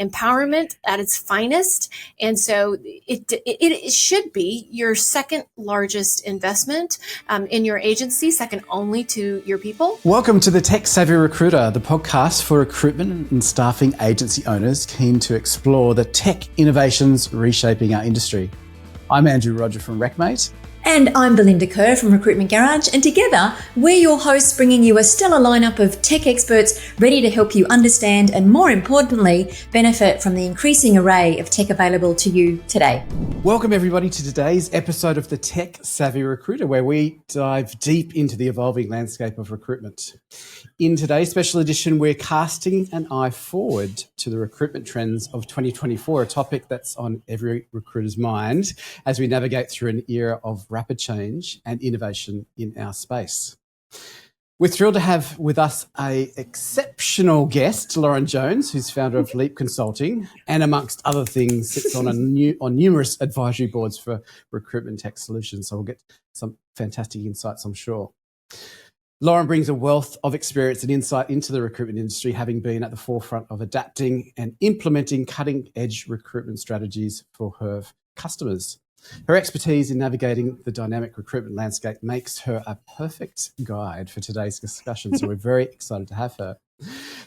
empowerment at its finest. And so it should be your second largest investment in your agency, second only to your people. Welcome to the Tech Savvy Recruiter, the podcast for recruitment and staffing agency owners keen to explore the tech innovations reshaping our industry. I'm Andrew Roger from recMate. And I'm Belinda Kerr from Recruitment Garage, and together we're your hosts, bringing you a stellar lineup of tech experts ready to help you understand and, more importantly, benefit from the increasing array of tech available to you today. Welcome everybody to today's episode of the Tech Savvy Recruiter, where we dive deep into the evolving landscape of recruitment. In today's special edition, we're casting an eye forward to the recruitment trends of 2024, a topic that's on every recruiter's mind as we navigate through an era of rapid change and innovation in our space. We're thrilled to have with us an exceptional guest, Lauren Jones, who's founder of Leap Consulting, and amongst other things, sits on numerous advisory boards for recruitment tech solutions. So we'll get some fantastic insights, I'm sure. Lauren brings a wealth of experience and insight into the recruitment industry, having been at the forefront of adapting and implementing cutting-edge recruitment strategies for her customers. Her expertise in navigating the dynamic recruitment landscape makes her a perfect guide for today's discussion, so we're very excited to have her.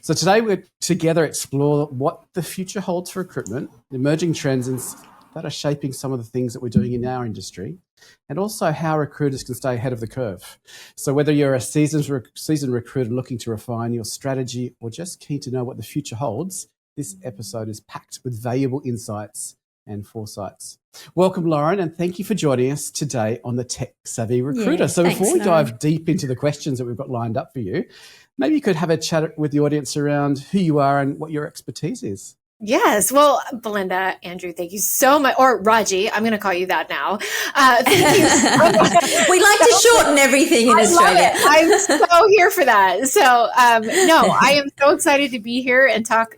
So today we're together explore what the future holds for recruitment, emerging trends that are shaping some of the things that we're doing in our industry, and also how recruiters can stay ahead of the curve. So whether you're a seasoned recruiter looking to refine your strategy or just keen to know what the future holds, this episode is packed with valuable insights and foresights. Welcome, Lauren, and thank you for joining us today on the Tech Savvy Recruiter. So before we dive deep into the questions that we've got lined up for you, maybe you could have a chat with the audience around who you are and what your expertise is. Yes. Well, Belinda, Andrew, thank you so much. Or Raji, I'm going to call you that now. Thank you so much. We like to shorten everything in Australia. I'm so here for that. So, no, I am so excited to be here and talk,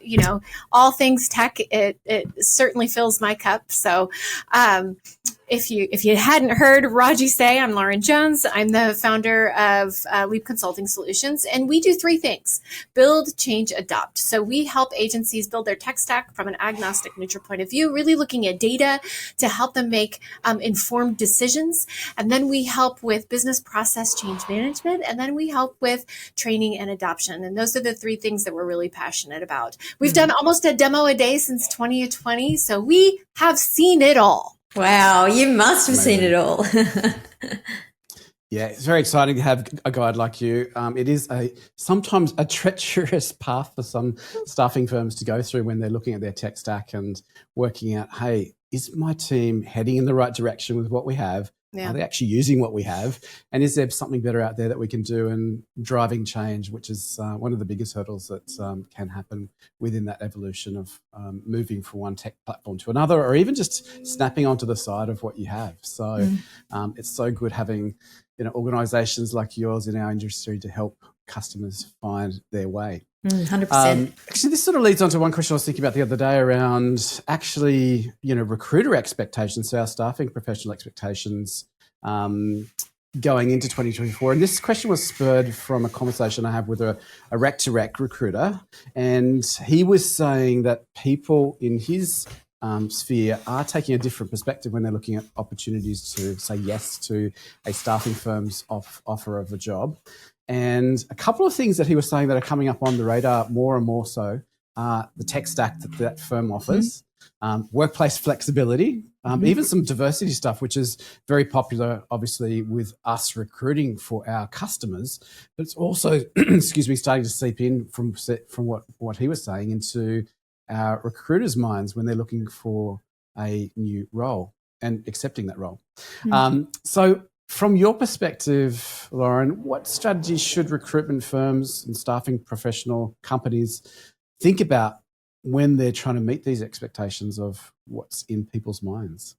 all things tech. It certainly fills my cup. So, if you hadn't heard Raji say, I'm Lauren Jones. I'm the founder of Leap Consulting Solutions, and we do three things: build, change, adopt. So we help agencies build their tech stack from an agnostic, neutral point of view, really looking at data to help them make informed decisions. And then we help with business process change management, and then we help with training and adoption. And those are the three things that we're really passionate about. We've done almost a demo a day since 2020, so we have seen it all. Wow, you must have seen it all. Yeah, it's very exciting to have a guide like you. It is sometimes a treacherous path for some staffing firms to go through when they're looking at their tech stack and working out, hey, is my team heading in the right direction with what we have? Yeah. Are they actually using what we have? And is there something better out there that we can do and driving change, which is one of the biggest hurdles that can happen within that evolution of moving from one tech platform to another, or even just snapping onto the side of what you have. So it's so good having organizations like yours in our industry to help customers find their way. 100%. Actually, this sort of leads on to one question I was thinking about the other day around actually, recruiter expectations, so our staffing professional expectations going into 2024. And this question was spurred from a conversation I had with a rec-to-rec recruiter. And he was saying that people in his sphere are taking a different perspective when they're looking at opportunities to say yes to a staffing firm's offer of a job. And a couple of things that he was saying that are coming up on the radar more and more so are the tech stack that firm offers, workplace flexibility, even some diversity stuff, which is very popular, obviously, with us recruiting for our customers. But it's also, starting to seep in from what he was saying into our recruiters' minds when they're looking for a new role and accepting that role. So from your perspective, Lauren, what strategies should recruitment firms and staffing professional companies think about when they're trying to meet these expectations of what's in people's minds?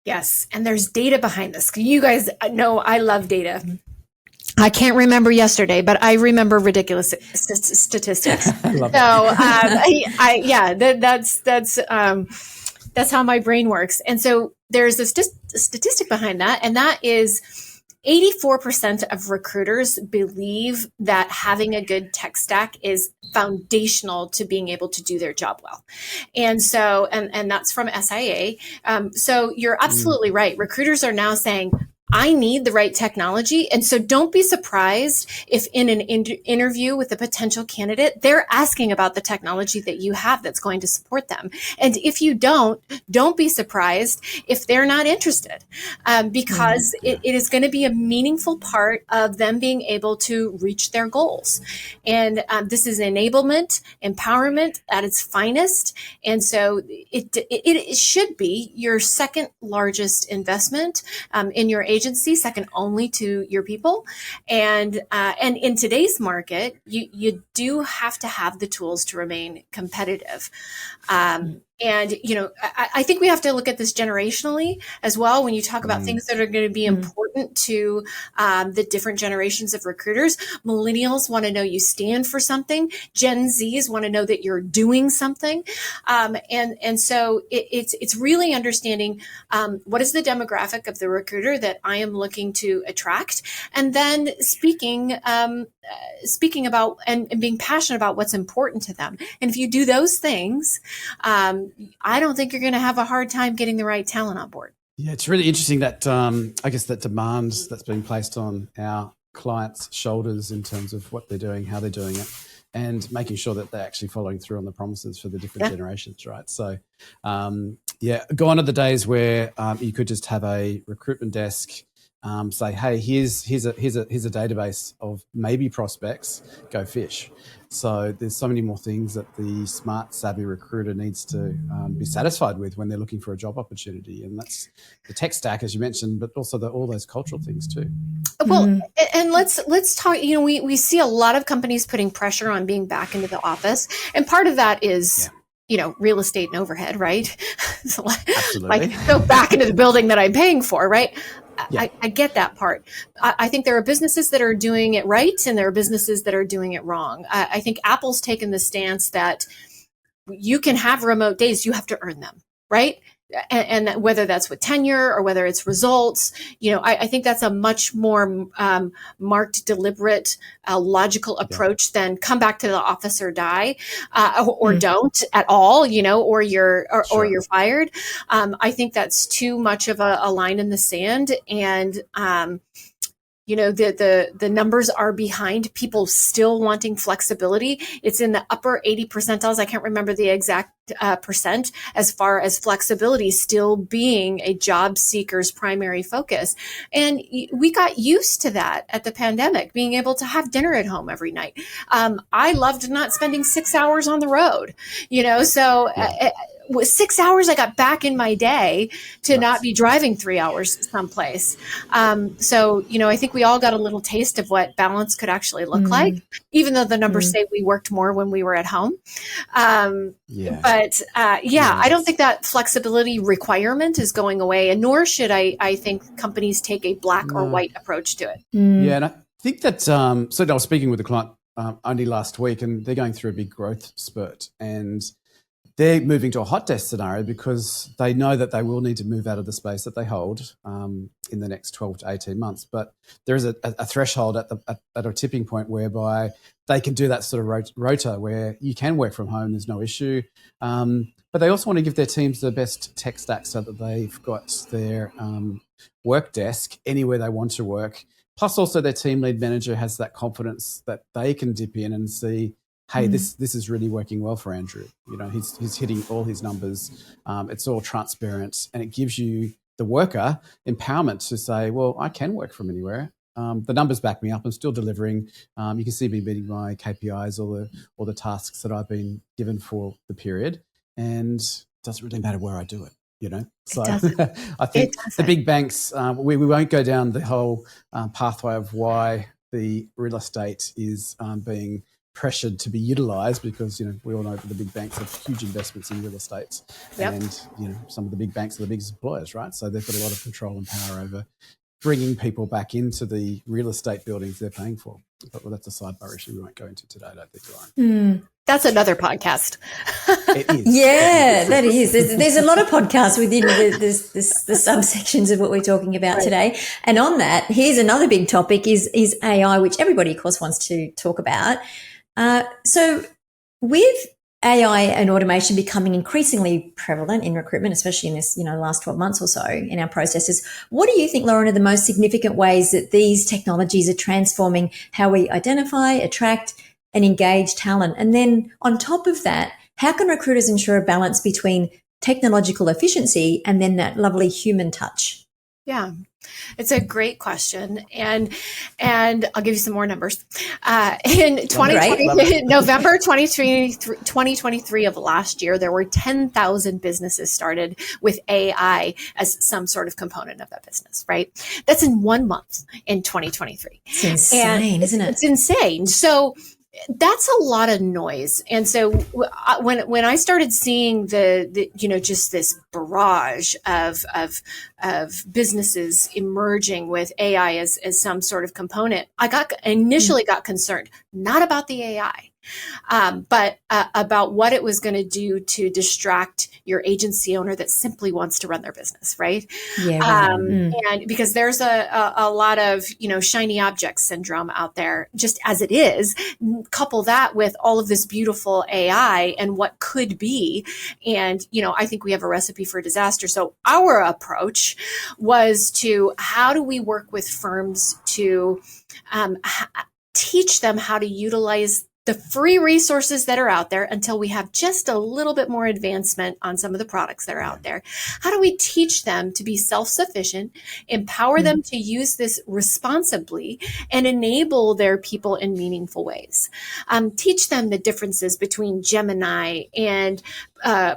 Yes, and there's data behind this. You guys know I love data. I can't remember yesterday, but I remember ridiculous statistics. I love that's how my brain works. And so there's a statistic behind that, and that is 84% of recruiters believe that having a good tech stack is foundational to being able to do their job well. And so, and that's from SIA. So you're absolutely right. Recruiters are now saying, I need the right technology. And so don't be surprised if in an interview with a potential candidate, they're asking about the technology that you have that's going to support them. And if you don't be surprised if they're not interested, because it is going to be a meaningful part of them being able to reach their goals. And this is enablement, empowerment at its finest. And so it should be your second largest investment in your agency, second only to your people. And in today's market, you do have to have the tools to remain competitive. And, I think we have to look at this generationally as well. When you talk about things that are going to be important to the different generations of recruiters, millennials want to know you stand for something. Gen Zs want to know that you're doing something. And so it's really understanding what is the demographic of the recruiter that I am looking to attract, and then speaking about and being passionate about what's important to them. And if you do those things, I don't think you're going to have a hard time getting the right talent on board. Yeah, it's really interesting that I guess that demand that's being placed on our clients' shoulders in terms of what they're doing, how they're doing it, and making sure that they're actually following through on the promises for the different generations, right? So, gone are the days where you could just have a recruitment desk say, hey, here's a database of maybe prospects, go fish. So there's so many more things that the smart, savvy recruiter needs to be satisfied with when they're looking for a job opportunity. And that's the tech stack, as you mentioned, but also all those cultural things too. Well, and let's talk, we see a lot of companies putting pressure on being back into the office. And part of that is, real estate and overhead, right? So Absolutely. Go back into the building that I'm paying for, right? Yeah. I get that part. I think there are businesses that are doing it right, and there are businesses that are doing it wrong. I think Apple's taken the stance that you can have remote days, you have to earn them, right? And that whether that's with tenure or whether it's results, I think that's a much more marked, deliberate, logical approach than come back to the office or die, or don't at all, or you're fired. I think that's too much of a line in the sand, and the numbers are behind people still wanting flexibility. It's in the upper 80 percentiles. I can't remember the exact percent as far as flexibility still being a job seeker's primary focus. And we got used to that at the pandemic, being able to have dinner at home every night. I loved not spending 6 hours on the road, with 6 hours, I got back in my day to not be driving 3 hours someplace. I think we all got a little taste of what balance could actually look like, even though the numbers say we worked more when we were at home. I don't think that flexibility requirement is going away, and nor should I think companies take a black or white approach to it. Yeah, and I think that, so I was speaking with a client only last week, and they're going through a big growth spurt, and they're moving to a hot desk scenario because they know that they will need to move out of the space that they hold in the next 12 to 18 months. But there is a threshold at a tipping point whereby they can do that sort of rota where you can work from home, there's no issue. But they also want to give their teams the best tech stack so that they've got their work desk anywhere they want to work. Plus also their team lead manager has that confidence that they can dip in and see, hey, this is really working well for Andrew. He's hitting all his numbers. It's all transparent, and it gives you, the worker, empowerment to say, well, I can work from anywhere. The numbers back me up. I'm still delivering. You can see me meeting my KPIs or the tasks that I've been given for the period, and it doesn't really matter where I do it. So I think the big banks, we won't go down the whole pathway of why the real estate is being pressured to be utilised, because we all know that the big banks have huge investments in real estate, and some of the big banks are the biggest employers, right? So they've got a lot of control and power over bringing people back into the real estate buildings they're paying for. But that's a sidebar issue we won't go into today, I don't think, Lauren. That's another podcast. It is. Yeah, that is. There's a lot of podcasts within the subsections of what we're talking about today. And on that, here's another big topic is AI, which everybody, of course, wants to talk about. So with AI and automation becoming increasingly prevalent in recruitment, especially in this, last 12 months or so in our processes, what do you think, Lauren, are the most significant ways that these technologies are transforming how we identify, attract, and engage talent? And then on top of that, how can recruiters ensure a balance between technological efficiency and then that lovely human touch? Yeah, it's a great question. And I'll give you some more numbers. In 2020, November 2023 of last year, there were 10,000 businesses started with AI as some sort of component of that business, right? That's in 1 month in 2023. It's insane, isn't it? It's insane. So that's a lot of noise. And so when I started seeing the just this barrage of businesses emerging with AI as some sort of component, I initially got concerned, not about the AI, but about what it was going to do to distract your agency owner that simply wants to run their business, right? Yeah. Right. And because there's a lot of shiny object syndrome out there, just as it is. Couple that with all of this beautiful AI and what could be, and I think we have a recipe for disaster. So our approach was to how do we work with firms to teach them how to utilize the free resources that are out there until we have just a little bit more advancement on some of the products that are out there. How do we teach them to be self-sufficient, empower them to use this responsibly, and enable their people in meaningful ways? Teach them the differences between Gemini and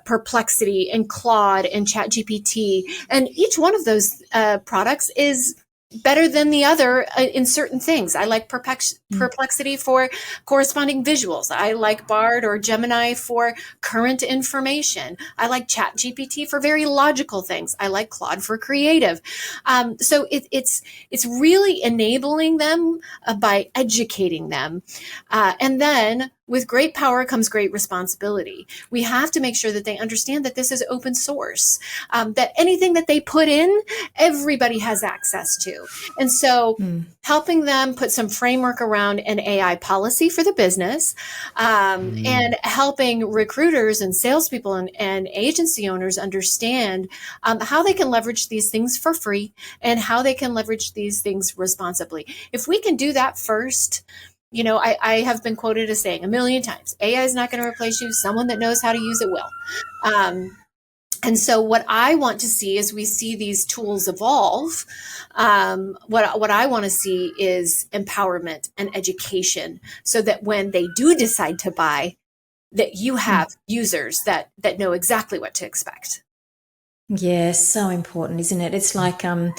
Perplexity and Claude and ChatGPT. And each one of those products is better than the other in certain things. I like Perplexity for corresponding visuals. I like Bard or Gemini for current information. I like ChatGPT for very logical things. I like Claude for creative. So it's really enabling them by educating them. And then with great power comes great responsibility. We have to make sure that they understand that this is open source, that anything that they put in, everybody has access to. And so helping them put some framework around an AI policy for the business, and helping recruiters and salespeople and agency owners understand how they can leverage these things for free and how they can leverage these things responsibly. If we can do that first, I have been quoted as saying 1 million times, AI is not going to replace you. Someone that knows how to use it will. And so what I want to see as we see these tools evolve, what I want to see is empowerment and education so that when they do decide to buy, that you have users that know exactly what to expect. Yeah, so important, isn't it? It's like, I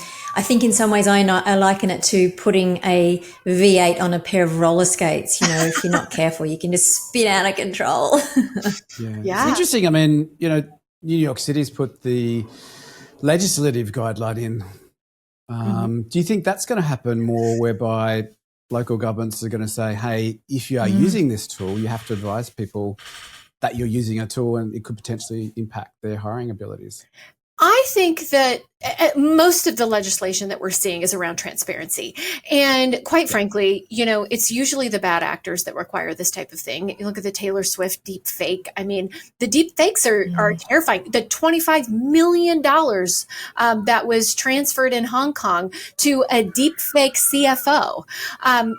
think in some ways I liken it to putting a V8 on a pair of roller skates. If you're not careful, you can just spin out of control. Yeah. It's interesting. I mean, New York City's put the legislative guideline in. Do you think that's going to happen more whereby local governments are going to say, hey, if you are using this tool, you have to advise people that you're using a tool and it could potentially impact their hiring abilities? I think that most of the legislation that we're seeing is around transparency. And quite frankly, it's usually the bad actors that require this type of thing. You look at the Taylor Swift deep fake. I mean, the deep fakes are terrifying. The $25 million that was transferred in Hong Kong to a deep fake CFO.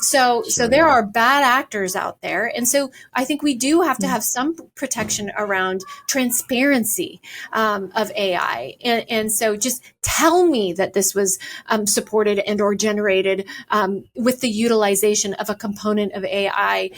So there are bad actors out there. And so I think we do have to have some protection around transparency of AI. And so just tell me that this was supported and or generated with the utilization of a component of AI.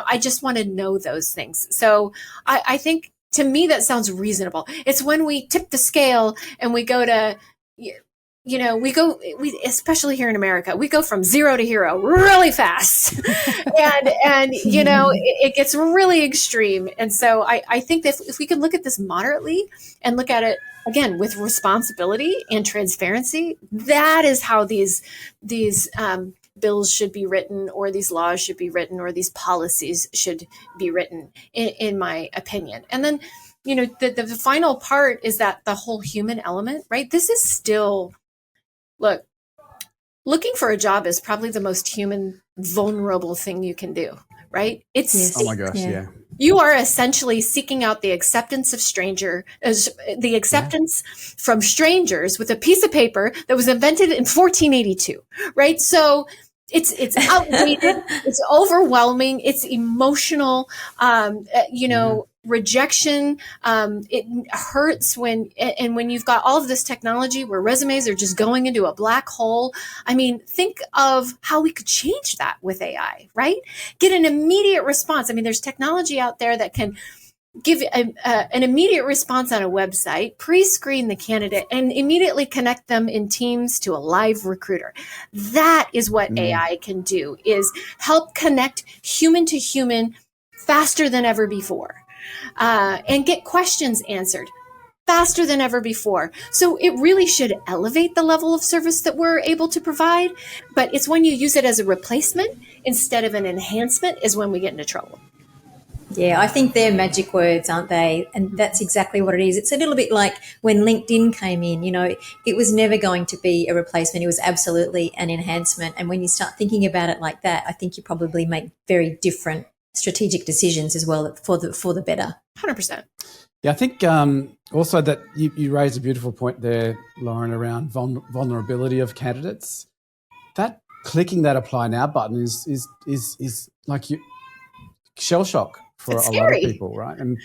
I just want to know those things. So I think to me that sounds reasonable. It's when we tip the scale and we go to, we especially here in America, we go from zero to hero really fast, and it gets really extreme. And so I think that if we can look at this moderately and look at it again with responsibility and transparency, that is how these bills should be written, or these laws should be written, or these policies should be written, in my opinion. And then, the final part is that the whole human element, right? This is still, looking for a job is probably the most human, vulnerable thing you can do, right? It's Yes. Oh my gosh, yeah. You are essentially seeking out the acceptance from strangers with a piece of paper that was invented in 1482, right? So it's outdated, it's overwhelming, it's emotional, rejection. It hurts when you've got all of this technology where resumes are just going into a black hole. I mean, think of how we could change that with AI, right? Get an immediate response. I mean, there's technology out there that can give an immediate response on a website, pre-screen the candidate, and immediately connect them in Teams to a live recruiter. That is what AI can do, is help connect human to human faster than ever before, and get questions answered faster than ever before. So it really should elevate the level of service that we're able to provide. But it's when you use it as a replacement instead of an enhancement is when we get into trouble. Yeah, I think they're magic words, aren't they? And that's exactly what it is. It's a little bit like when LinkedIn came in, it was never going to be a replacement. It was absolutely an enhancement. And when you start thinking about it like that, I think you probably make very different strategic decisions as well for the better. 100%. Yeah, I think also that you raised a beautiful point there, Lauren, around vulnerability of candidates. That clicking that apply now button is like shell shock for a lot of people, right? And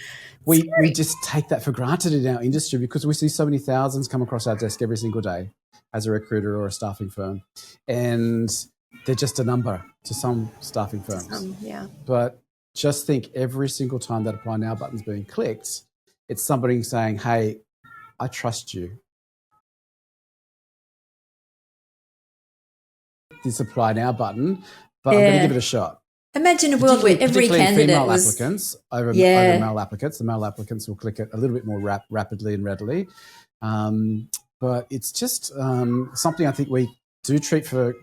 we just take that for granted in our industry because we see so many thousands come across our desk every single day as a recruiter or a staffing firm, and they're just a number to some staffing firms. But just think every single time that apply now button's being clicked, it's somebody saying, hey, I trust you. This apply now button, but I'm going to give it a shot. Imagine a world where every candidate female was... applicants over male applicants. The male applicants will click it a little bit more rapidly and readily. But it's just something I think we do treat for,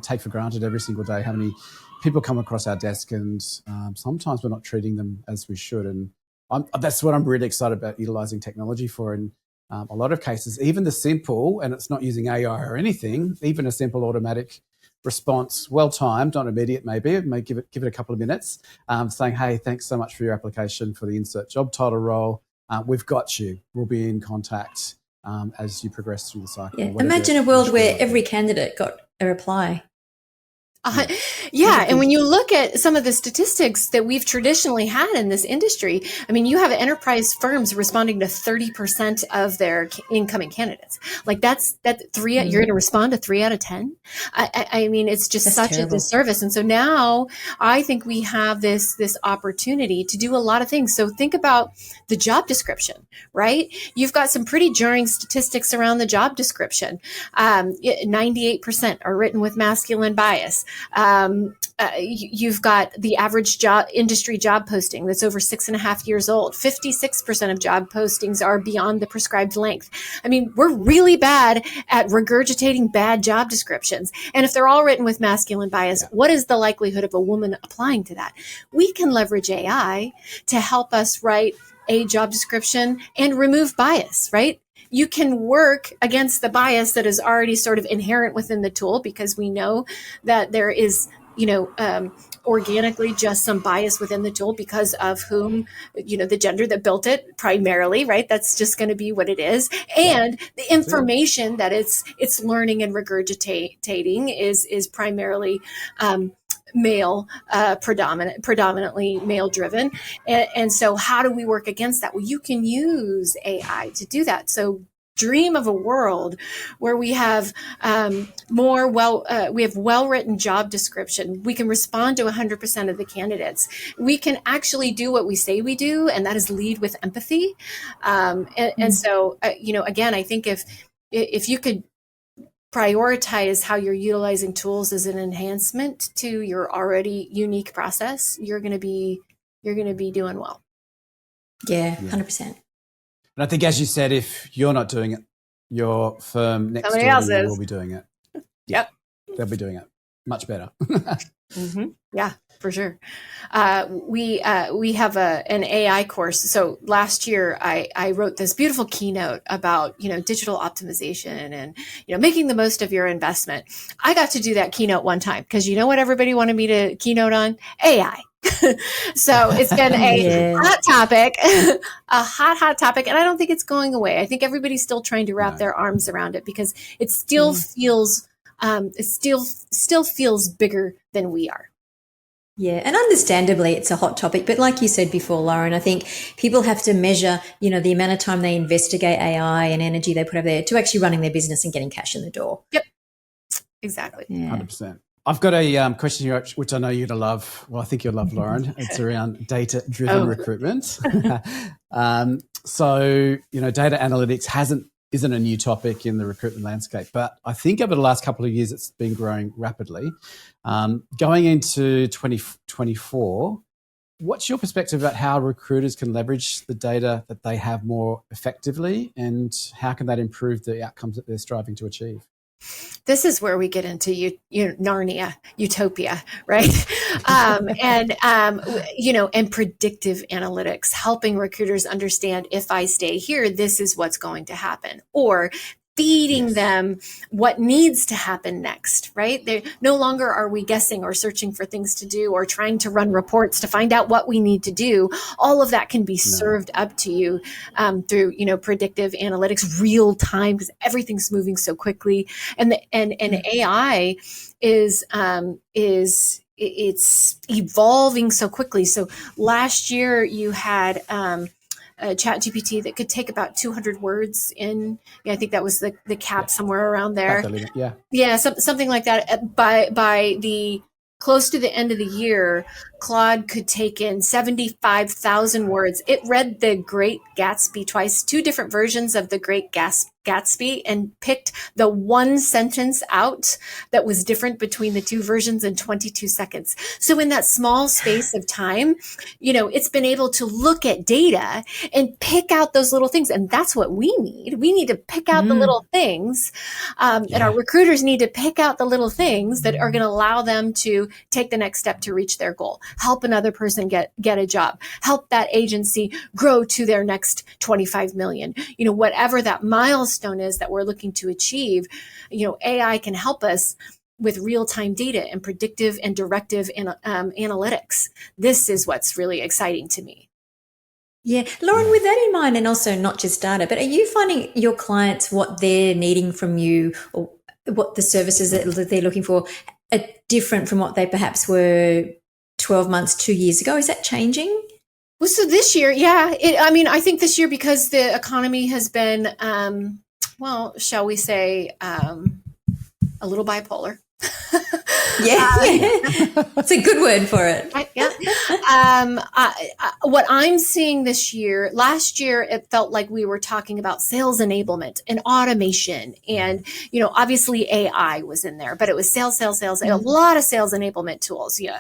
take for granted every single day, how many people come across our desk, and sometimes we're not treating them as we should. And that's what I'm really excited about utilising technology for. In a lot of cases, even the simple, and it's not using AI or anything, even a simple automatic response, well-timed, not immediate maybe, it may give it a couple of minutes, saying, hey, thanks so much for your application for the insert job title role. We've got you. We'll be in contact as you progress through the cycle. Yeah. Imagine a world where every candidate got a reply. And when you look at some of the statistics that we've traditionally had in this industry, I mean, you have enterprise firms responding to 30% of their incoming candidates. Like that's 3. You're going to respond to 3 out of 10. I mean, it's just such a disservice. And so now I think we have this opportunity to do a lot of things. So think about the job description, right? You've got some pretty jarring statistics around the job description. 98% are written with masculine bias. You've got the average industry job posting that's over 6.5 years old. 56% of job postings are beyond the prescribed length. I mean, we're really bad at regurgitating bad job descriptions. And if they're all written with masculine bias, what is the likelihood of a woman applying to that? We can leverage AI to help us write a job description and remove bias, right? You can work against the bias that is already sort of inherent within the tool, because we know that there is, organically just some bias within the tool because of whom, the gender that built it primarily, right? That's just going to be what it is. And the information that it's learning and regurgitating is primarily, male, predominantly male driven. And so how do we work against that? Well, you can use AI to do that. So dream of a world where we have well-written job description. We can respond to 100% of the candidates. We can actually do what we say we do, and that is lead with empathy. And so, again, I think if you could prioritize how you're utilizing tools as an enhancement to your already unique process, you're going to be doing well. Yeah, 100%. And I think, as you said, if you're not doing it, your firm next door will be doing it. Yep. They'll be doing it. much better. Yeah, for sure. We have an AI course. So last year I wrote this beautiful keynote about, digital optimization and, making the most of your investment. I got to do that keynote one time because you know what everybody wanted me to keynote on? AI. So it's been a hot topic, a hot topic. And I don't think it's going away. I think everybody's still trying to wrap their arms around it because it still feels, still feels bigger than we are. Yeah, and understandably, it's a hot topic. But like you said before, Lauren, I think people have to measure, the amount of time they investigate AI and energy they put over there to actually running their business and getting cash in the door. Yep, exactly. Yeah. 100%. I've got a question here, which I know you're going to love. Well, I think you'll love, Lauren. It's around data-driven recruitment. So, data analytics isn't a new topic in the recruitment landscape, but I think over the last couple of years, it's been growing rapidly. Going into 2024, what's your perspective about how recruiters can leverage the data that they have more effectively, and how can that improve the outcomes that they're striving to achieve? This is where we get into Narnia, utopia, right? And predictive analytics, helping recruiters understand if I stay here, this is what's going to happen, or feeding them what needs to happen next, right? They no longer are we guessing or searching for things to do or trying to run reports to find out what we need to do. All of that can be served up to you through, predictive analytics, real time, because everything's moving so quickly. And AI is it's evolving so quickly. So last year you had a ChatGPT that could take about 200 words in. I think that was the cap somewhere around there. Something like that. By the close to the end of the year, Claude could take in 75,000 words. It read The Great Gatsby twice, two different versions of The Great Gatsby, and picked the one sentence out that was different between the two versions in 22 seconds. So in that small space of time, it's been able to look at data and pick out those little things. And that's what we need. We need to pick out the little things. And our recruiters need to pick out the little things that are going to allow them to take the next step to reach their goal. Help another person get a job, help that agency grow to their next 25 million, whatever that milestone is that we're looking to achieve. AI can help us with real-time data and predictive and directive analytics. This is what's really exciting to me. Yeah. Lauren, with that in mind, and also not just data, but are you finding your clients what they're needing from you, or what the services that they're looking for are different from what they perhaps were 12 months, 2 years ago? Is that changing? Well, so this year, I think this year, because the economy has been, shall we say, a little bipolar. It's a good word for it. What I'm seeing this year, last year, it felt like we were talking about sales enablement and automation. And, obviously AI was in there, but it was sales, a lot of sales enablement tools. You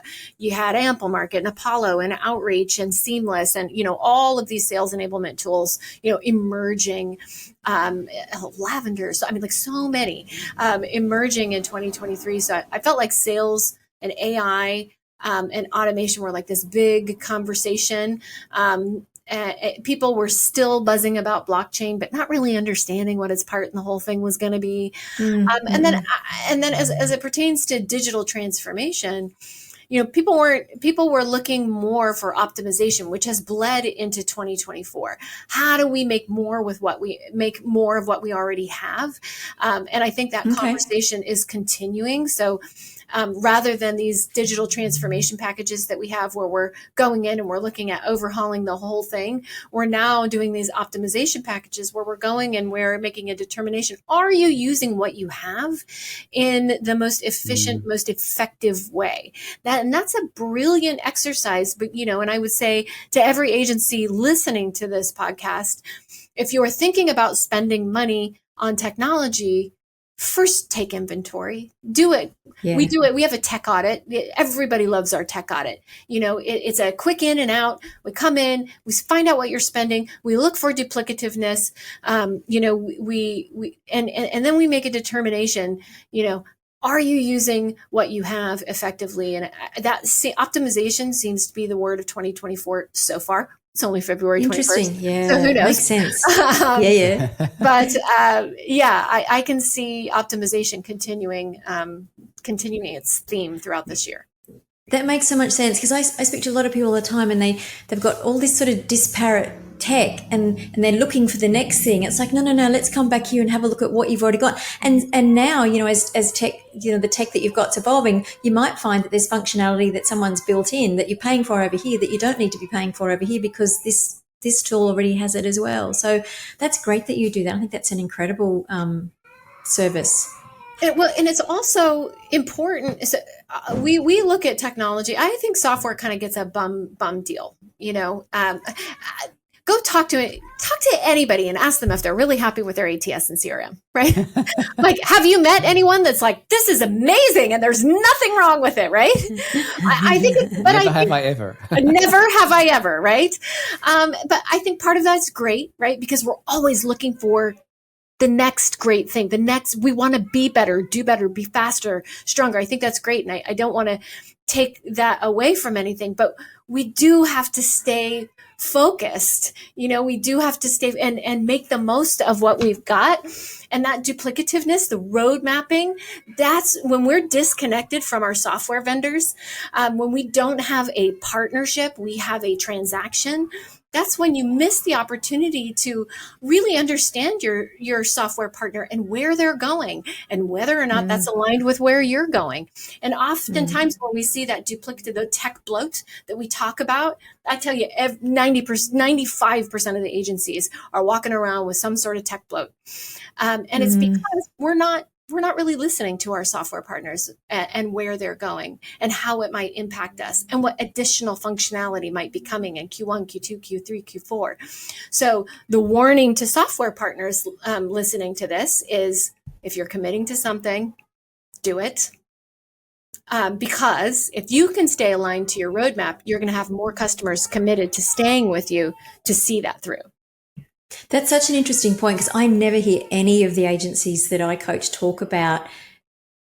had Ample Market and Apollo and Outreach and Seamless and, all of these sales enablement tools, emerging. Lavender. So, so many emerging in 2023. So I felt like sales and AI and automation were like this big conversation. People were still buzzing about blockchain, but not really understanding what its part in the whole thing was going to be. And then as it pertains to digital transformation, people were looking more for optimization, which has bled into 2024. How do we make more of what we already have? And I think that conversation is continuing. So rather than these digital transformation packages that we have where we're going in and we're looking at overhauling the whole thing, we're now doing these optimization packages where we're going and we're making a determination. Are you using what you have in the most efficient, most effective way? And that's a brilliant exercise. But, and I would say to every agency listening to this podcast, if you're thinking about spending money on technology, first take inventory. Do it. Yeah. We do it. We have a tech audit. Everybody loves our tech audit. It's a quick in and out. We come in, we find out what you're spending. We look for duplicativeness. And then we make a determination, are you using what you have effectively? And that optimization seems to be the word of 2024 so far. It's only February 21st. Interesting. Yeah. So who knows? Makes sense. Yeah. But I can see optimization continuing its theme throughout this year. That makes so much sense, because I speak to a lot of people all the time, and they've got all this sort of disparate tech, and they're looking for the next thing. It's like, no, let's come back here and have a look at what you've already got. And now, as tech, the tech that you've got's evolving, you might find that there's functionality that someone's built in that you're paying for over here that you don't need to be paying for over here, because this tool already has it as well. So that's great that you do that. I think that's an incredible service. And it's also important. We look at technology. I think software kind of gets a bum deal. Go talk to anybody and ask them if they're really happy with their ATS and CRM, right? Like, have you met anyone that's like, this is amazing and there's nothing wrong with it, right? I think, but never have I ever. Never have I ever, right? But I think part of that's great, right? Because we're always looking for the next great thing, we want to be better, do better, be faster, stronger. I think that's great. And I don't want to take that away from anything, but we do have to stay focused. We do have to stay and make the most of what we've got. And that duplicativeness, the road mapping, that's when we're disconnected from our software vendors. When we don't have a partnership, we have a transaction. That's when you miss the opportunity to really understand your software partner and where they're going and whether or not that's aligned with where you're going. And oftentimes when we see that duplicative, the tech bloat that we talk about, I tell you, 95% of the agencies are walking around with some sort of tech bloat. And it's because we're not really listening to our software partners and where they're going and how it might impact us and what additional functionality might be coming in Q1, Q2, Q3, Q4. So the warning to software partners listening to this is, if you're committing to something, do it. Because if you can stay aligned to your roadmap, you're going to have more customers committed to staying with you to see that through. That's such an interesting point, because I never hear any of the agencies that I coach talk about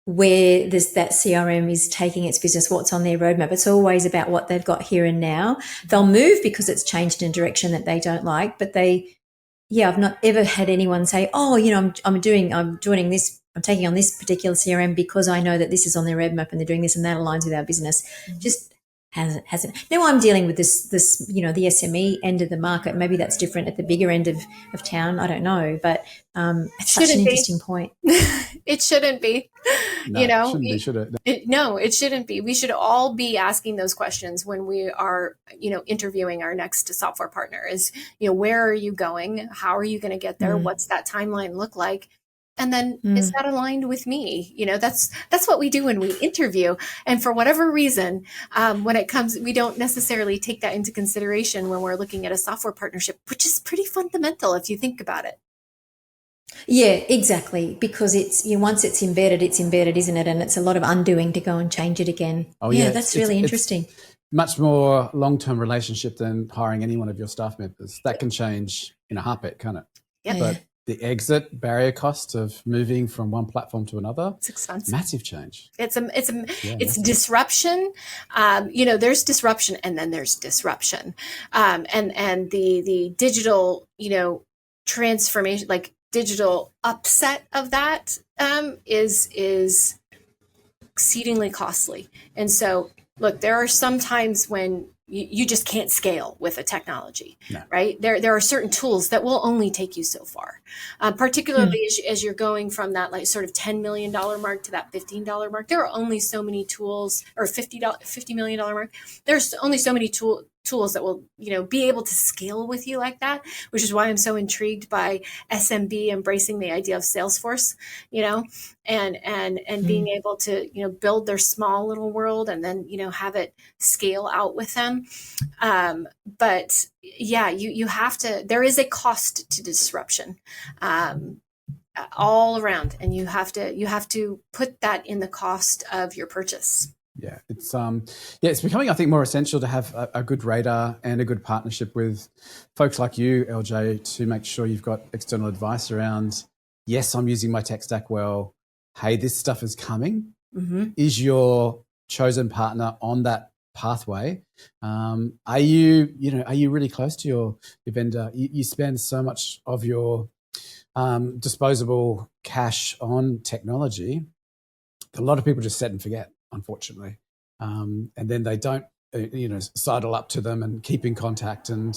where that CRM is taking its business, what's on their roadmap. It's always about what they've got here and now. They'll move because it's changed in a direction that they don't like, but I've not ever had anyone say, oh, I'm joining this, I'm taking on this particular CRM because I know that this is on their roadmap and they're doing this and that aligns with our business. Just hasn't. Now I'm dealing with this, the SME end of the market. Maybe that's different at the bigger end of town. I don't know, but it's such an interesting point. It shouldn't be. No, it shouldn't be, should it? No, it shouldn't be. We should all be asking those questions when we are, interviewing our next software partner. Is, where are you going? How are you going to get there? What's that timeline look like? And then is that aligned with me? That's what we do when we interview. And for whatever reason, when it comes, we don't necessarily take that into consideration when we're looking at a software partnership, which is pretty fundamental if you think about it. Yeah, exactly. Because it's once it's embedded, isn't it? And it's a lot of undoing to go and change it again. Oh yeah, that's really interesting. It's much more long-term relationship than hiring any one of your staff members. That can change in a heartbeat, can't it? Yep. But the exit barrier cost of moving from one platform to another, it's expensive. Massive change. It's disruption. There's disruption and then there's disruption. And the digital, transformation, like digital upset of that is exceedingly costly. And so, look, there are some times when you just can't scale with a technology, right? There are certain tools that will only take you so far, particularly as you're going from that like sort of $10 million mark to that $15 mark. There are only so many tools, or $50 million mark. There's only so many tools that will, be able to scale with you like that, which is why I'm so intrigued by SMB embracing the idea of Salesforce, and being able to, build their small little world and then, have it scale out with them. But yeah, you have to, there is a cost to disruption, all around, and you have to put that in the cost of your purchase. Yeah, it's becoming, I think, more essential to have a good radar and a good partnership with folks like you, LJ, to make sure you've got external advice around, yes, I'm using my tech stack well, hey, this stuff is coming. Mm-hmm. Is your chosen partner on that pathway? Are you really close to your vendor? You spend so much of your disposable cash on technology. A lot of people just set and forget, unfortunately, and then they don't, sidle up to them and keep in contact. And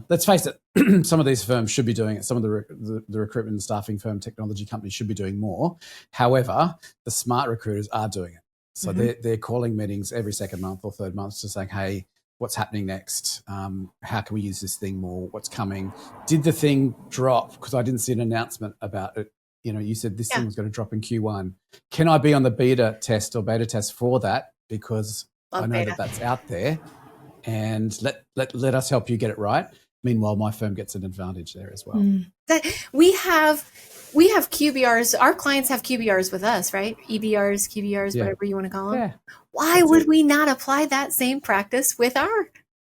let's face it, some of these firms should be doing it. Some of the recruitment and staffing firm technology companies should be doing more. However, the smart recruiters are doing it. So they're calling meetings every second month or third month to saying, hey, what's happening next? How can we use this thing more? What's coming? Did the thing drop? Because I didn't see an announcement about it. You said this thing was going to drop in Q1. Can I be on the beta test for that? Because I know that's out there, and let us help you get it right. Meanwhile, my firm gets an advantage there as well. We have QBRs. Our clients have QBRs with us, right? EBRs, QBRs, whatever you want to call them. Yeah. Why would we not apply that same practice with our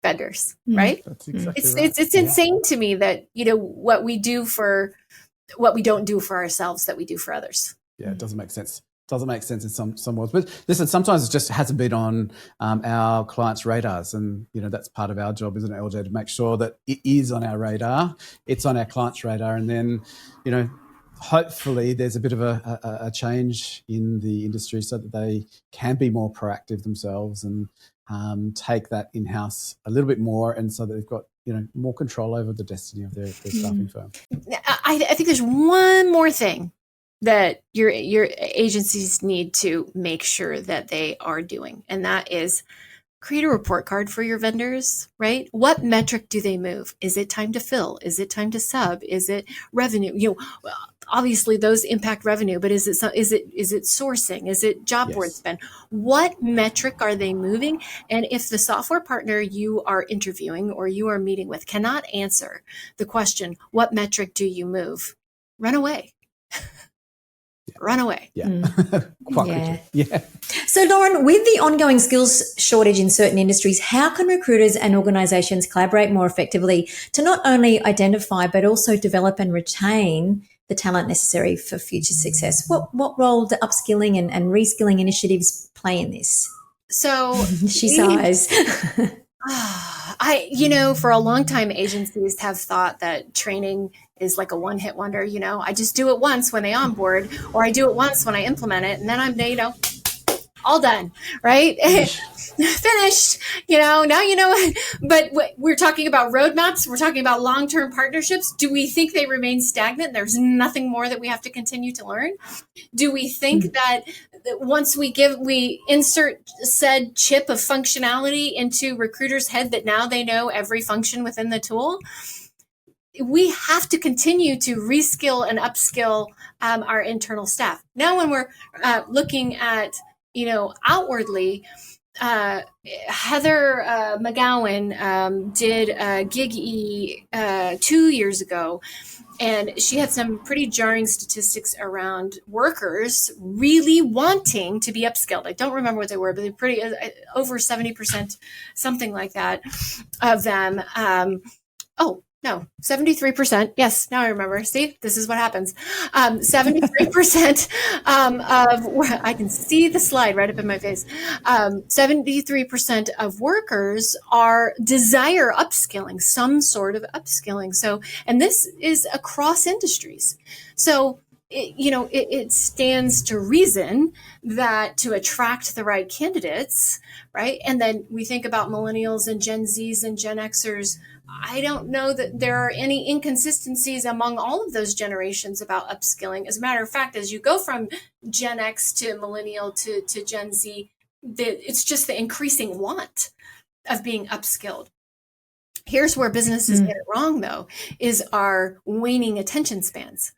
vendors, right? That's exactly right. It's insane to me that what we don't do for ourselves that we do for others. Yeah, it doesn't make sense. Doesn't make sense in some worlds. But listen, sometimes it just hasn't been on our clients' radars. And, that's part of our job, isn't it, LJ, to make sure that it is on our radar, it's on our clients' radar. And then, hopefully there's a bit of a change in the industry so that they can be more proactive themselves and take that in-house a little bit more, and so that they've got, more control over the destiny of their staffing firm. I think there's one more thing that your agencies need to make sure that they are doing, and that is create a report card for your vendors, right? What metric do they move? Is it time to fill? Is it time to sub? Is it revenue? Obviously those impact revenue, but is it sourcing? Is it job board spend? What metric are they moving? And if the software partner you are interviewing or you are meeting with cannot answer the question, what metric do you move? Run away. Run away. Yeah. Quite quickly. Yeah. So, Lauren, with the ongoing skills shortage in certain industries, how can recruiters and organisations collaborate more effectively to not only identify but also develop and retain the talent necessary for future success? What role do upskilling and reskilling initiatives play in this? So she sighs. For a long time, agencies have thought that training is like a one-hit wonder. I just do it once when they onboard, or I do it once when I implement it, and then I'm, all done, right? Finished, now But we're talking about roadmaps. We're talking about long-term partnerships. Do we think they remain stagnant? There's nothing more that we have to continue to learn? Do we think that once we insert said chip of functionality into recruiters' head that now they know every function within the tool? We have to continue to reskill and upskill our internal staff. Now, when we're looking at, outwardly, Heather McGowan did a Gig-E 2 years ago, and she had some pretty jarring statistics around workers really wanting to be upskilled. I don't remember what they were, but they're pretty over 70%, something like that, of them. 73%. Yes, now I remember. See, this is what happens. 73% I can see the slide right up in my face. 73% of workers desire upskilling, some sort of upskilling. So, and this is across industries. So, it stands to reason that to attract the right candidates, right? And then we think about millennials and Gen Zs and Gen Xers. I don't know that there are any inconsistencies among all of those generations about upskilling. As a matter of fact, as you go from Gen X to millennial to Gen Z, it's just the increasing want of being upskilled. Here's where businesses get it wrong, though, is our waning attention spans.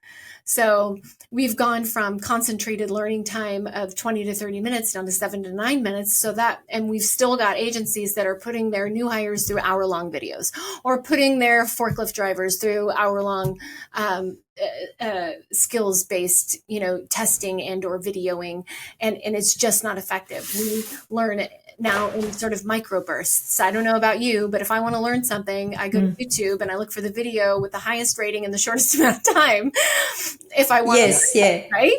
So we've gone from concentrated learning time of 20 to 30 minutes down to 7 to 9 minutes. And we've still got agencies that are putting their new hires through hour-long videos, or putting their forklift drivers through hour-long skills-based, testing and or videoing, and it's just not effective. We learn it now in sort of microbursts. I don't know about you, but if I want to learn something, I go to YouTube and I look for the video with the highest rating in the shortest amount of time. If I want Yes, to learn, yeah. right?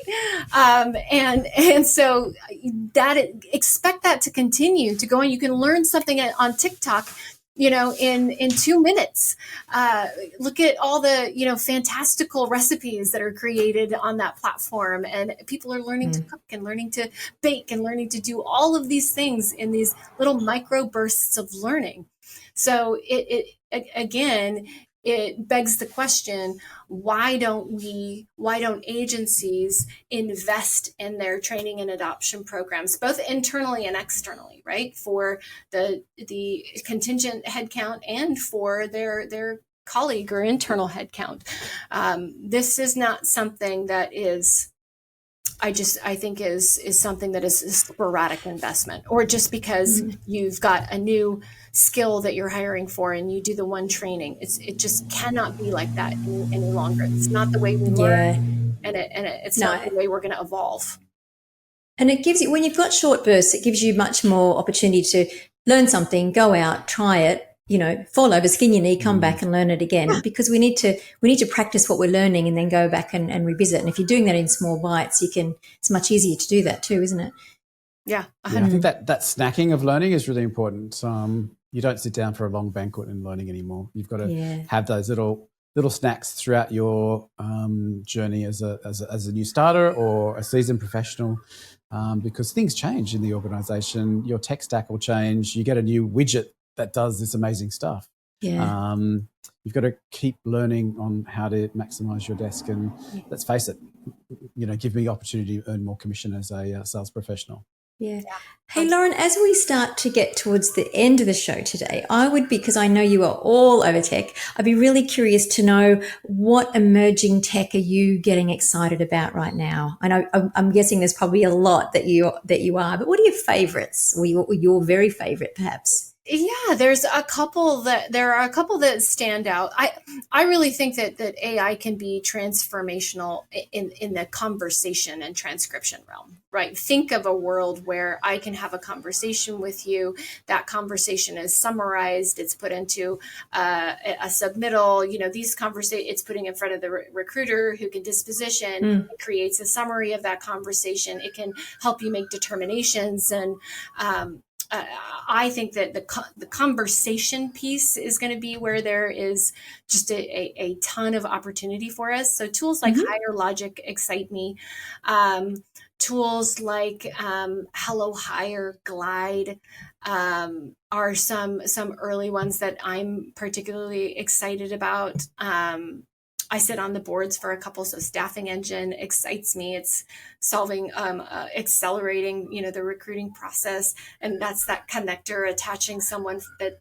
And so expect that to continue to go on. You can learn something on TikTok, in 2 minutes. Look at all the, fantastical recipes that are created on that platform. And people are learning to cook and learning to bake and learning to do all of these things in these little micro bursts of learning. So again, it begs the question, why don't agencies invest in their training and adoption programs, both internally and externally, right? For the contingent headcount and for their colleague or internal headcount. This is not something that is, I think is something that is a sporadic investment, or just because you've got a new skill that you're hiring for and you do the one training. It just cannot be like that any longer. It's not the way we learn, and it's not the way we're going to evolve. And it gives you, when you've got short bursts, it gives you much more opportunity to learn something, go out, try it, fall over, skin your knee, come back and learn it again, because we need to practice what we're learning and then go back and revisit. And if you're doing that in small bites, it's much easier to do that too, isn't it? Yeah. I think that snacking of learning is really important. You don't sit down for a long banquet in learning anymore. You've got to have those little snacks throughout your journey as a new starter or a seasoned professional, because things change in the organization. Your tech stack will change. You get a new widget that does this amazing stuff. Yeah. You've got to keep learning on how to maximize your desk, and let's face it, give me opportunity to earn more commission as a sales professional. Yeah. Hey, Lauren, as we start to get towards the end of the show today, because I know you are all over tech, I'd be really curious to know, what emerging tech are you getting excited about right now? I know I'm guessing there's probably a lot that you are, but what are your favorites, or your very favorite perhaps? Yeah, there are a couple that stand out. I really think that AI can be transformational in the conversation and transcription realm, right? Think of a world where I can have a conversation with you. That conversation is summarized. It's put into a submittal. It's putting in front of the recruiter, who can disposition. It creates a summary of that conversation. It can help you make determinations, and I think that the conversation piece is going to be where there is just a ton of opportunity for us. So tools like Higher Logic excite me. Tools like Hello Hire, Glide are some early ones that I'm particularly excited about. I sit on the boards for a couple, so Staffing Engine excites me. It's solving, accelerating, the recruiting process, and that's that connector attaching someone that,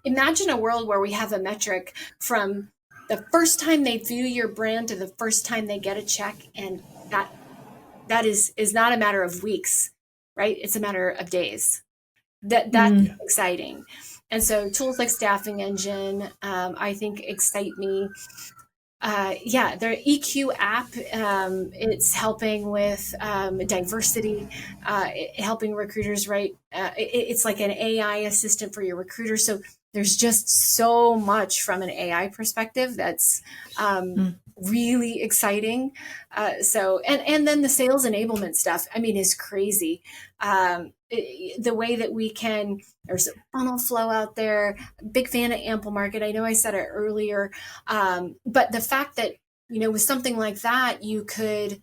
imagine a world where we have a metric from the first time they view your brand to the first time they get a check, and that is not a matter of weeks, right? It's a matter of days. That's exciting. And so tools like Staffing Engine, I think excite me. Their EQ app, it's helping with diversity, helping recruiters write. It's like an AI assistant for your recruiter. So there's just so much from an AI perspective that's really exciting. And then the sales enablement stuff, is crazy. The way that there's a funnel flow out there. Big fan of Ample Market. I know I said it earlier, but the fact that, with something like that, you could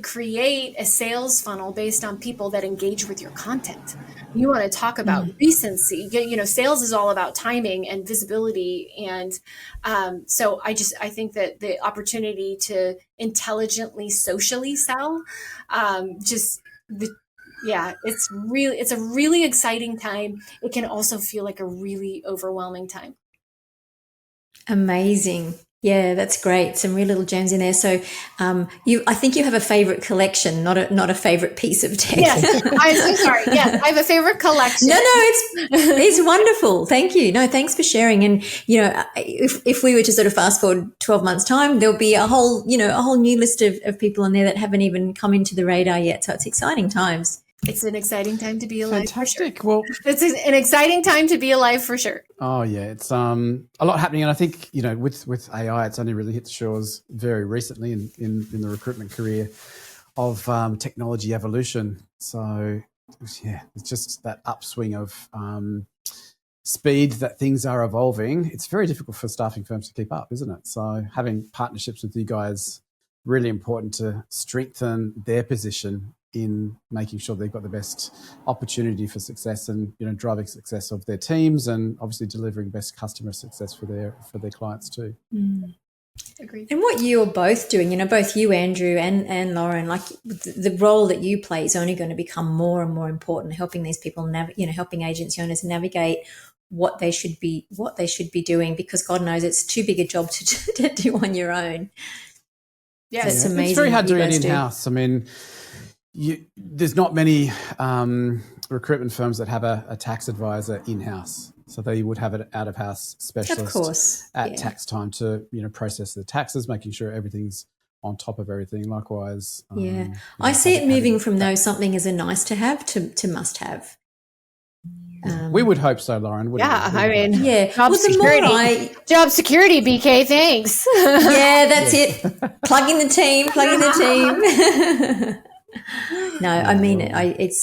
create a sales funnel based on people that engage with your content. You want to talk about recency. Sales is all about timing and visibility. And so I think that the opportunity to intelligently socially sell, it's a really exciting time. It can also feel like a really overwhelming time. Amazing. Yeah, that's great. Some real little gems in there. So, I think you have a favorite collection, not a favorite piece of tech. Yes, I'm so sorry. Yes, I have a favorite collection. No, it's wonderful. Thank you. No, thanks for sharing. And if we were to sort of fast forward 12 months' time, there'll be a whole new list of people in there that haven't even come into the radar yet. So it's exciting times. It's an exciting time to be alive. Fantastic. For sure. Well, it's an exciting time to be alive for sure. Oh yeah, it's a lot happening, and I think with AI, it's only really hit the shores very recently in the recruitment career of technology evolution. So yeah, it's just that upswing of speed that things are evolving. It's very difficult for staffing firms to keep up, isn't it? So having partnerships with you guys really important to strengthen their position in making sure they've got the best opportunity for success and driving success of their teams and obviously delivering best customer success for their clients too. Agreed. And what you're both doing, both you, Andrew, and Lauren, like the role that you play is only going to become more and more important, helping these people helping agency owners navigate what they should be doing, because God knows it's too big a job to do on your own. Yeah, so it's amazing. It's very hard doing it in-house. I mean, there's not many recruitment firms that have a tax advisor in-house. So they would have an out-of-house specialist at tax time to process the taxes, making sure everything's on top of everything. Likewise, I see it moving from something as a nice to have to must have. We would hope so, Lauren. Wouldn't we? Job security. Job security, BK. Thanks. Yeah, that's it. Plugging the team. No, I mean it.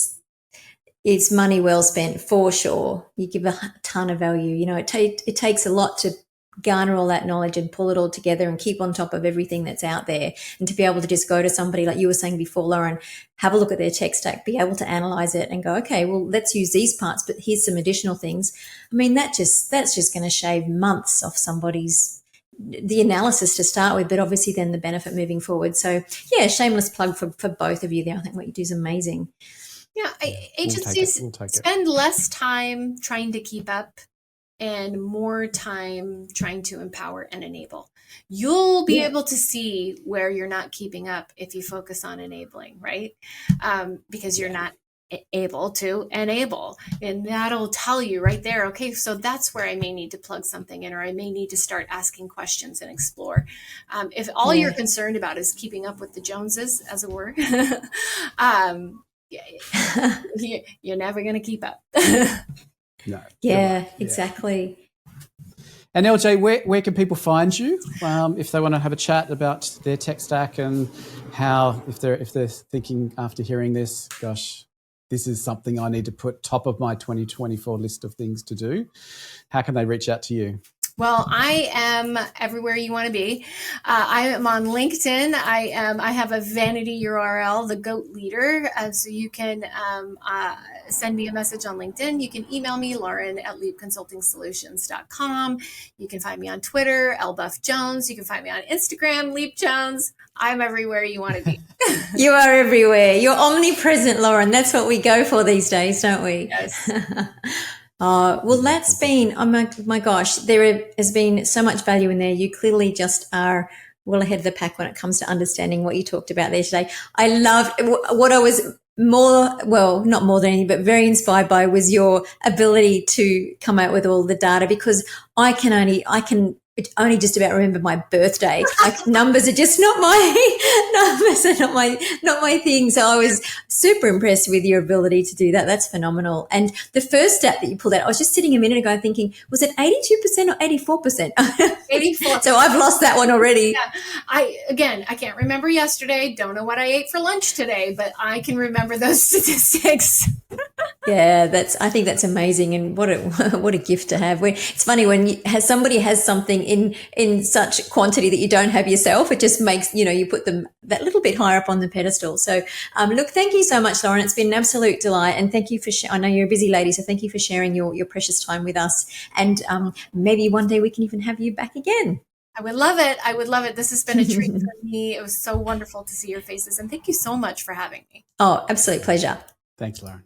It's money well spent for sure. You give a ton of value. It takes a lot to garner all that knowledge and pull it all together and keep on top of everything that's out there. And to be able to just go to somebody, like you were saying before, Lauren, have a look at their tech stack, be able to analyze it and go, okay, well, let's use these parts, but here's some additional things. I mean, that's just going to shave months off the analysis to start with, but obviously then the benefit moving forward. So yeah, shameless plug for both of you there. I think what you do is amazing. Yeah, agencies spend less time trying to keep up and more time trying to empower and enable. You'll be able to see where you're not keeping up if you focus on enabling, right? Because you're not able to enable, and that'll tell you right there, okay, so that's where I may need to plug something in, or I may need to start asking questions and explore. If all you're concerned about is keeping up with the Joneses, as it were, you're never going to keep up. No. Yeah, exactly. And LJ, where can people find you if they want to have a chat about their tech stack and how, if they're thinking after hearing this, gosh, this is something I need to put top of my 2024 list of things to do. How can they reach out to you? Well, I am everywhere you want to be. I am on LinkedIn. I have a vanity URL, the GOAT Leader. So you can send me a message on LinkedIn. You can email me, lauren@leapconsultingsolutions.com. You can find me on Twitter, lbuffjones. You can find me on Instagram, leapjones. I'm everywhere you want to be. You are everywhere. You're omnipresent, Lauren. That's what we go for these days, don't we? Yes. Well, that's been, oh my gosh, there has been so much value in there. You clearly just are well ahead of the pack when it comes to understanding what you talked about there today. I loved what I was not more than anything, but very inspired by was your ability to come out with all the data, because I can only just about remember my birthday. Like numbers are just not my thing. So I was super impressed with your ability to do that. That's phenomenal. And the first stat that you pulled out, I was just sitting a minute ago thinking, was it 82% or 84%? 84. So I've lost that one already. Yeah. I can't remember yesterday. Don't know what I ate for lunch today, but I can remember those statistics. Yeah, I think that's amazing, and what a gift to have. It's funny when somebody has something in such quantity that you don't have yourself. It just makes you put them that little bit higher up on the pedestal. So, look, thank you so much, Lauren. It's been an absolute delight, and thank you for. I know you're a busy lady, so thank you for sharing your precious time with us. And maybe one day we can even have you back again. I would love it. This has been a treat for me. It was so wonderful to see your faces, and thank you so much for having me. Oh, absolute pleasure. Thanks, Lauren.